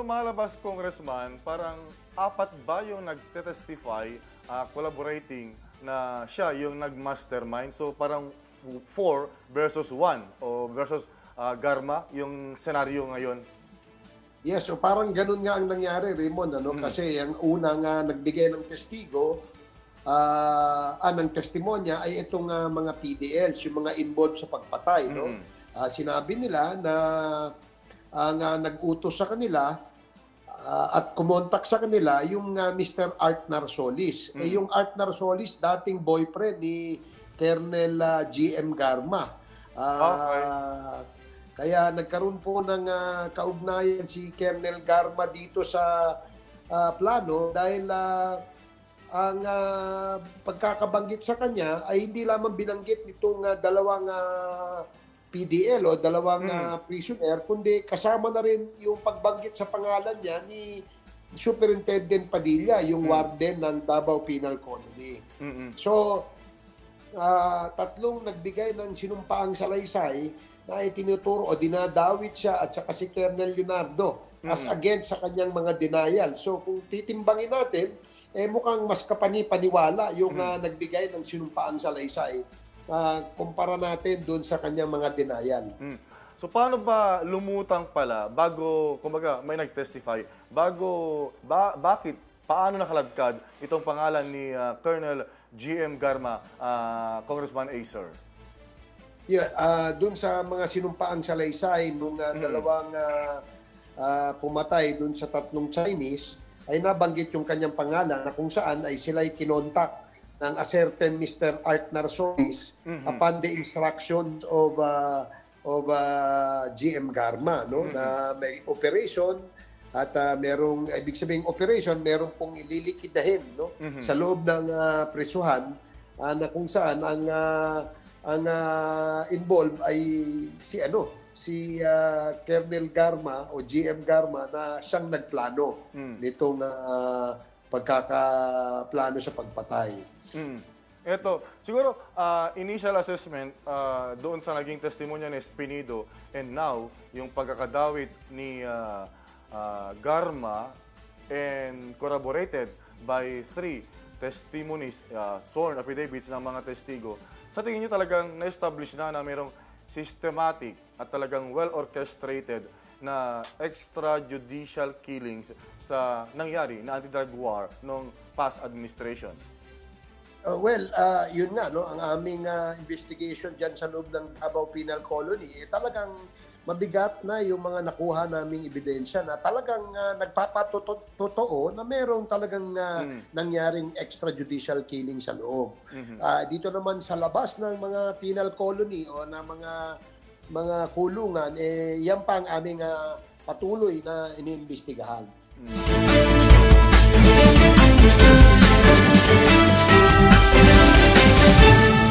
lumalabas, Congressman, parang apat ba yung nagte-testify, collaborating na siya yung nag-mastermind? So parang 4 versus 1 o versus Garma yung senaryo ngayon? Yes, so parang ganun nga ang nangyari, Raymond. Kasi ang unang nagbigay ng testigo, ng testimonya ay itong mga PDLs, yung mga involved sa pagpatay. No? Sinabi nila na ang nag-utos sa kanila at kumontak sa kanila yung Mr. Art Narsolis. Yung Art Narsolis, dating boyfriend ni Colonel GM Garma. Okay. Kaya nagkaroon po ng kaugnayan si Colonel Garma dito sa plano dahil ang pagkakabanggit sa kanya ay hindi lamang binanggit nitong dalawang PDL o dalawang prisoner, kundi kasama na rin yung pagbanggit sa pangalan niya ni Superintendent Padilla, yung warden ng Davao Penal Colony. So, tatlong nagbigay ng sinumpaang salaysay na itinuturo o dinadawit siya at saka si Colonel Leonardo as against sa kanyang mga denial. So, kung titimbangin natin, mukhang mas kapani-paniwala yung nagbigay ng sinumpaang salaysay kumpara natin doon sa kanyang mga denial. So paano ba lumutang pala bago, kumbaga, may nag-testify, bakit, paano nakaladkad itong pangalan ni Colonel GM Garma, Congressman Acer? Yeah, doon sa mga sinumpaang salaysay nung dalawang pumatay doon sa tatlong Chinese, ay nabanggit yung kanyang pangalan na kung saan ay sila'y kinontak ng a certain Mr. Art Narsolis upon the instructions of GM Garma, no? Na may operation at merong, ibig sabihin operation, merong pong ililikidahin, no? Sa loob ng presuhan na kung saan ang involved ay si Colonel Garma o GM Garma na siyang nagplano nitong pagkakaplano sa pagpatay. Ito, siguro initial assessment doon sa naging testimonya ni Espinido and now yung pagkakadawit ni Garma and corroborated by 3 testimonies, sworn affidavits ng mga testigo. Sa tingin niyo talagang na-establish na mayroong systematic at talagang well-orchestrated na extrajudicial killings sa nangyari na anti-drug war noong past administration? Yun nga, no, ang aming investigation dyan sa loob ng Davao Penal Colony, talagang mabigat na yung mga nakuha naming ebidensya na talagang nagpapatotoo na merong talagang nangyaring extrajudicial killing sa loob. Dito naman sa labas ng mga penal colony o na mga kulungan, yan pa ang aming patuloy na iniimbestigahan.